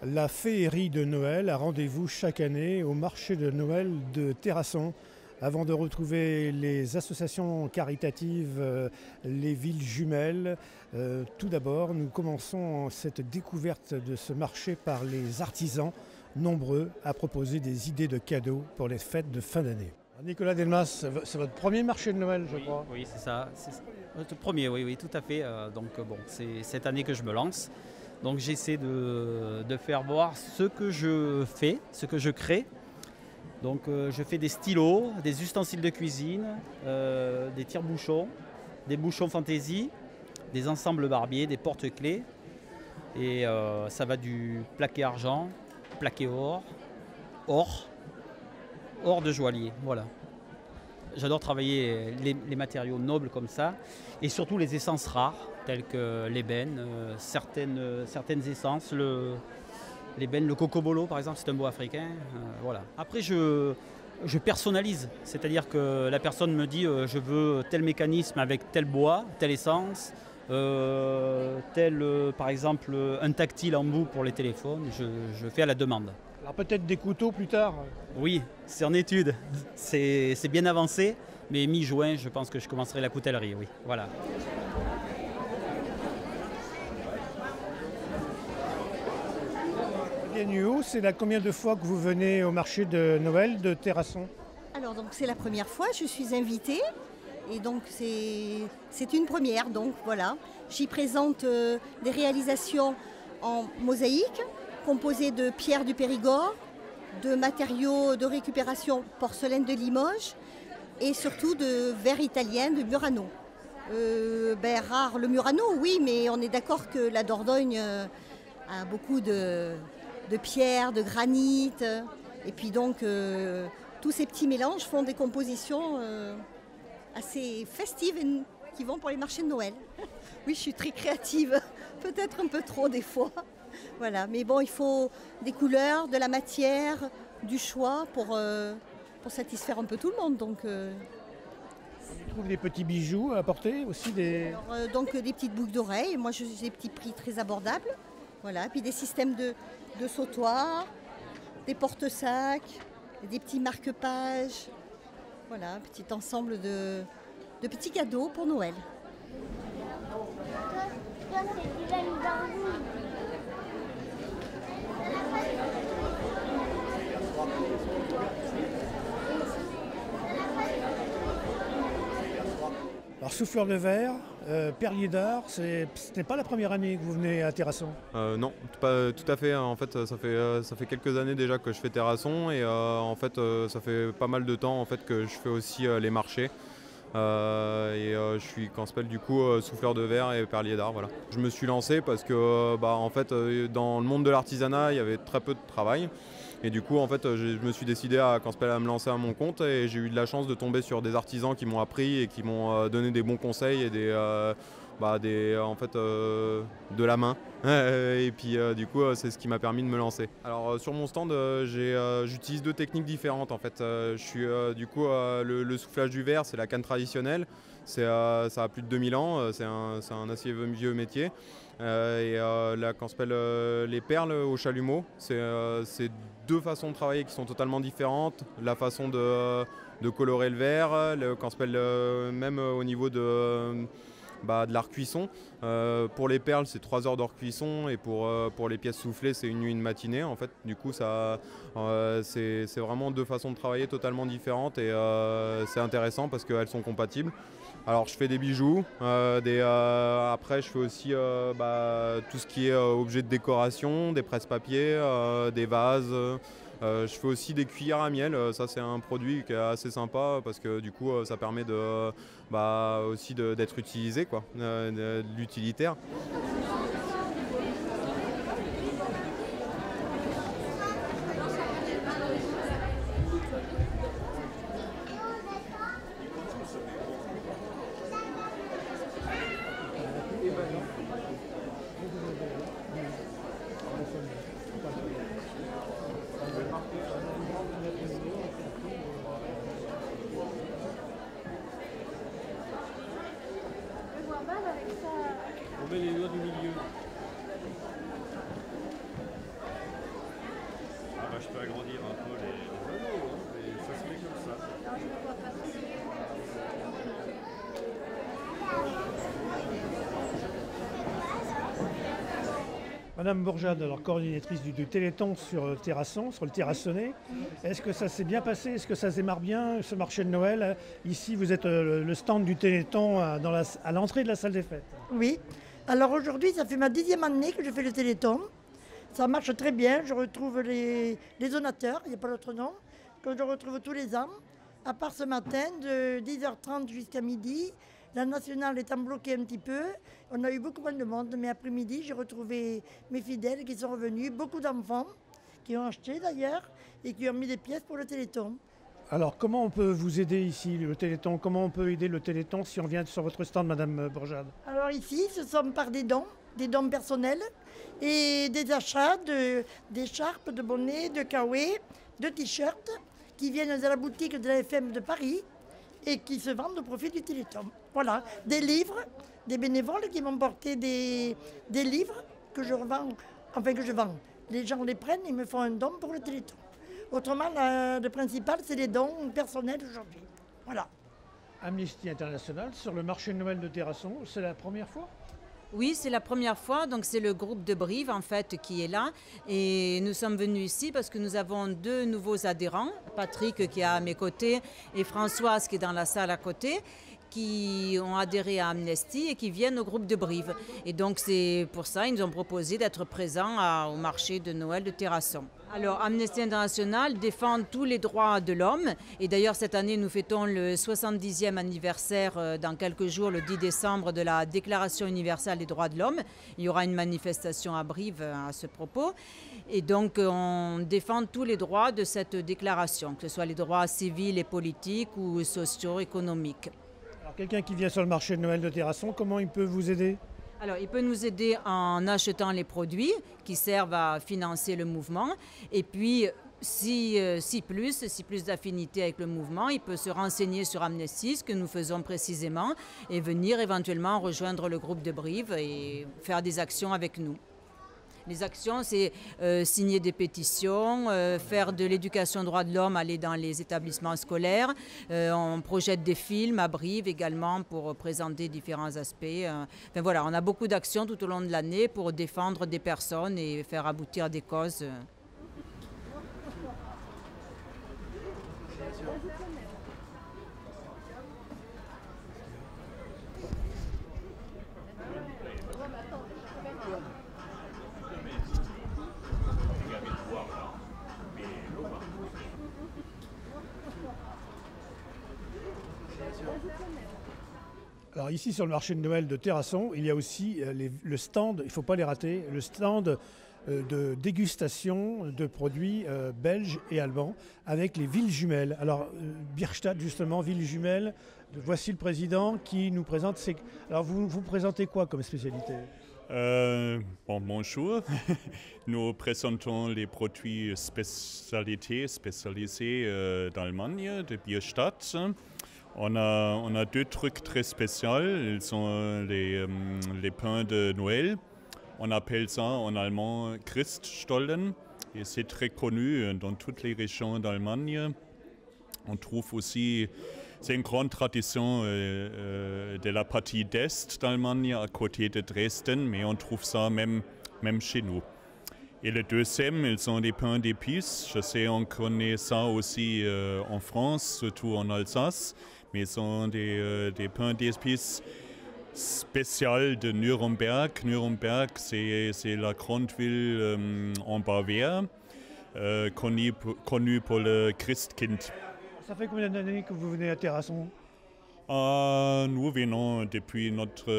La féerie de Noël a rendez-vous chaque année au marché de Noël de Terrasson. Avant de retrouver les associations caritatives, les villes jumelles, tout d'abord, nous commençons cette découverte de ce marché par les artisans, nombreux à proposer des idées de cadeaux pour les fêtes de fin d'année. Nicolas Delmas, c'est votre premier marché de Noël, je crois. Oui, c'est ça. C'est le premier, oui, tout à fait. C'est cette année que je me lance. Donc j'essaie de faire voir ce que je fais, ce que je crée. Donc je fais des stylos, des ustensiles de cuisine, des tire-bouchons, des bouchons fantaisie, des ensembles barbiers, des porte-clés. Et ça va du plaqué argent, plaqué or de joaillier, voilà. J'adore travailler les matériaux nobles comme ça et surtout les essences rares telles que l'ébène, certaines essences, l'ébène, le cocobolo par exemple, c'est un bois africain. Voilà. Après je personnalise, c'est-à-dire que la personne me dit je veux tel mécanisme avec tel bois, telle essence, par exemple un tactile en bout pour les téléphones, je fais à la demande. Alors peut-être des couteaux plus tard. Oui, c'est en étude. C'est bien avancé, mais mi-juin, je pense que je commencerai la coutellerie, oui. Voilà. Bienvenue, c'est la combien de fois que vous venez au marché de Noël de Terrasson? Alors donc c'est la première fois, je suis invitée et donc c'est une première, donc voilà. J'y présente des réalisations en mosaïque, composé de pierres du Périgord, de matériaux de récupération porcelaine de Limoges et surtout de verre italien de Murano. Rare le Murano, oui, mais on est d'accord que la Dordogne a beaucoup de pierres, de granit. Et puis donc tous ces petits mélanges font des compositions assez festives et qui vont pour les marchés de Noël. Oui, je suis très créative, peut-être un peu trop des fois. Voilà, mais bon, il faut des couleurs, de la matière, du choix pour satisfaire un peu tout le monde. Donc, On trouve des petits bijoux à porter aussi des petites boucles d'oreilles. Moi, j'ai des petits prix très abordables. Voilà, puis des systèmes de sautoirs, des porte-sacs, des petits marque-pages. Voilà, un petit ensemble de petits cadeaux pour Noël. Alors souffleur de verre, perlier d'art, ce n'est pas la première année que vous venez à Terrasson? Non, pas tout à fait. En fait, ça fait quelques années déjà que je fais Terrasson et en fait, ça fait pas mal de temps en fait que je fais aussi les marchés. Je suis quand s'appelle du coup souffleur de verre et perlier d'art, voilà. Je me suis lancé parce que en fait dans le monde de l'artisanat il y avait très peu de travail et du coup en fait je me suis décidé à me lancer à mon compte et j'ai eu de la chance de tomber sur des artisans qui m'ont appris et qui m'ont donné des bons conseils et de la main. Et puis du coup c'est ce qui m'a permis de me lancer. Alors sur mon stand j'utilise deux techniques différentes en fait. Je suis le soufflage du verre, c'est la canne traditionnelle. Ça a plus de 2000 ans, c'est un assez vieux métier. Quand on s'appelle les perles au chalumeau, c'est deux façons de travailler qui sont totalement différentes. La façon de colorer le verre, quand on s'appelle même au niveau de l'art cuisson. Pour les perles, c'est 3 heures d'heure cuisson et pour les pièces soufflées, c'est une matinée. En fait, du coup, c'est vraiment deux façons de travailler totalement différentes et c'est intéressant parce qu'elles sont compatibles. Alors, je fais des bijoux. Après, je fais aussi tout ce qui est objet de décoration, des presse-papiers, des vases. Je fais aussi des cuillères à miel, ça c'est un produit qui est assez sympa parce que du coup ça permet aussi d'être utilisé, quoi, de l'utilitaire. On met les doigts du milieu. peux agrandir un peu les anneaux, hein, mais ça se fait comme ça. Madame Bourjade, alors coordinatrice du Téléthon sur Terrasson, sur le Terrassonnais. Est-ce que ça s'est bien passé? Est-ce que ça démarre bien, ce marché de Noël? Ici, vous êtes le stand du Téléthon à l'entrée de la salle des fêtes. Oui. Alors aujourd'hui, ça fait ma 10e année que je fais le Téléthon. Ça marche très bien. Je retrouve les donateurs, il n'y a pas d'autre nom, que je retrouve tous les ans. À part ce matin, de 10h30 jusqu'à midi, la nationale étant bloquée un petit peu. On a eu beaucoup moins de monde, mais après-midi, j'ai retrouvé mes fidèles qui sont revenus, beaucoup d'enfants qui ont acheté d'ailleurs et qui ont mis des pièces pour le Téléthon. Alors, comment on peut vous aider ici, le Téléthon? Comment on peut aider le Téléthon si on vient sur votre stand, Madame Bourjade? Alors ici, ce sont par des dons personnels et des achats d'écharpes, de bonnets, de kawé, de t-shirts qui viennent de la boutique de la FM de Paris et qui se vendent au profit du Téléthon. Voilà, des livres, des bénévoles qui m'ont porté des livres que je revends, enfin que je vends. Les gens les prennent et me font un don pour le Téléthon. Autrement, le principal, c'est les dons personnels aujourd'hui. Voilà. Amnesty International sur le marché de Noël de Terrasson, c'est la première fois? Oui, c'est la première fois, donc c'est le groupe de Brive en fait qui est là et nous sommes venus ici parce que nous avons 2 nouveaux adhérents, Patrick qui est à mes côtés et Françoise qui est dans la salle à côté, qui ont adhéré à Amnesty et qui viennent au groupe de Brive. Et donc c'est pour ça qu'ils nous ont proposé d'être présents au marché de Noël de Terrasson. Alors Amnesty International défend tous les droits de l'homme et d'ailleurs cette année nous fêtons le 70e anniversaire dans quelques jours, le 10 décembre, de la Déclaration universelle des droits de l'homme. Il y aura une manifestation à Brive à ce propos et donc on défend tous les droits de cette déclaration, que ce soit les droits civils et politiques ou socio-économiques. Alors quelqu'un qui vient sur le marché de Noël de Terrasson, comment il peut vous aider? Alors, il peut nous aider en achetant les produits qui servent à financer le mouvement. Et puis, si plus d'affinité avec le mouvement, il peut se renseigner sur Amnesty, ce que nous faisons précisément, et venir éventuellement rejoindre le groupe de Brive et faire des actions avec nous. Les actions, c'est signer des pétitions, faire de l'éducation aux droits de l'homme, aller dans les établissements scolaires. On projette des films à Brive également pour présenter différents aspects. Enfin, voilà, on a beaucoup d'actions tout au long de l'année pour défendre des personnes et faire aboutir des causes. Alors ici sur le marché de Noël de Terrasson, il y a aussi le stand, il ne faut pas les rater, le stand de dégustation de produits belges et allemands avec les villes jumelles. Alors Bierstadt justement, ville jumelle, voici le président qui nous présente. Alors vous présentez quoi comme spécialité? Bonjour, nous présentons les produits spécialisés d'Allemagne, de Bierstadt. On a 2 trucs très spéciaux, ils sont les pains de Noël. On appelle ça en allemand Christstollen et c'est très connu dans toutes les régions d'Allemagne. On trouve aussi, c'est une grande tradition de la partie d'Est d'Allemagne à côté de Dresden, mais on trouve ça même chez nous. Et le deuxième, ils sont des pains d'épices. Je sais, on connaît ça aussi en France, surtout en Alsace. Mais ce sont des pains d'épices spéciaux de Nuremberg. Nuremberg, c'est la grande ville en Bavière, connue pour le Christkind. Ça fait combien d'années que vous venez à Terrasson? Nous venons depuis notre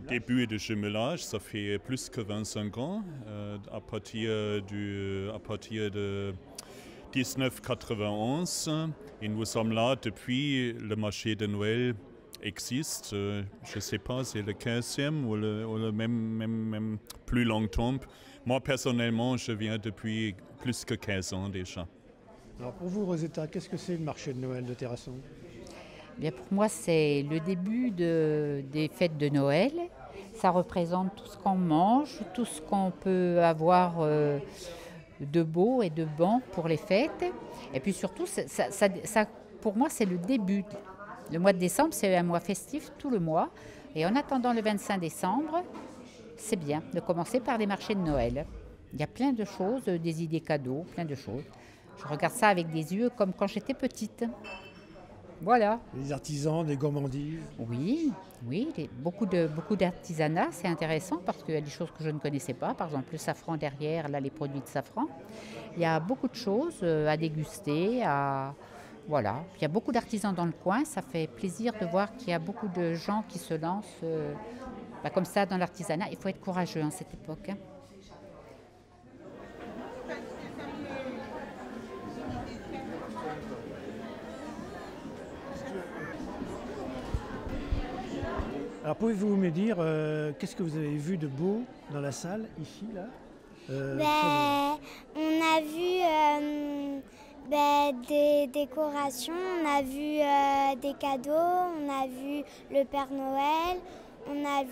début de jumelage, ça fait plus que 25 ans, à partir de 1991. Et nous sommes là depuis le marché de Noël existe. Je ne sais pas, c'est le 15e ou le même plus longtemps. Moi, personnellement, je viens depuis plus que 15 ans déjà. Alors pour vous, Rosetta, qu'est-ce que c'est le marché de Noël de Terrasson? Bien, pour moi, c'est le début des fêtes de Noël. Ça représente tout ce qu'on mange, tout ce qu'on peut avoir de beau et de bon pour les fêtes. Et puis surtout, pour moi, c'est le début. Le mois de décembre, c'est un mois festif tout le mois. Et en attendant le 25 décembre, c'est bien de commencer par les marchés de Noël. Il y a plein de choses, des idées cadeaux, plein de choses. Je regarde ça avec des yeux comme quand j'étais petite. Voilà. Les artisans, des gourmandises. Oui, beaucoup d'artisanat, c'est intéressant parce qu'il y a des choses que je ne connaissais pas. Par exemple, le safran derrière, là, les produits de safran. Il y a beaucoup de choses à déguster, voilà. Il y a beaucoup d'artisans dans le coin. Ça fait plaisir de voir qu'il y a beaucoup de gens qui se lancent comme ça dans l'artisanat. Il faut être courageux en cette époque. Hein. Alors pouvez-vous me dire qu'est-ce que vous avez vu de beau dans la salle, ici, là on a vu des décorations, on a vu des cadeaux, on a vu le Père Noël, on a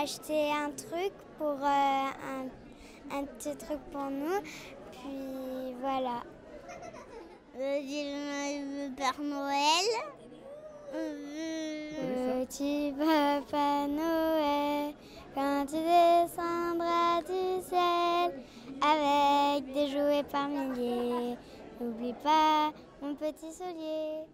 acheté un truc pour un petit truc pour nous, puis voilà. Le Père Noël. Petit Papa Noël, quand tu descendras du ciel, avec des jouets par milliers, n'oublie pas mon petit soulier.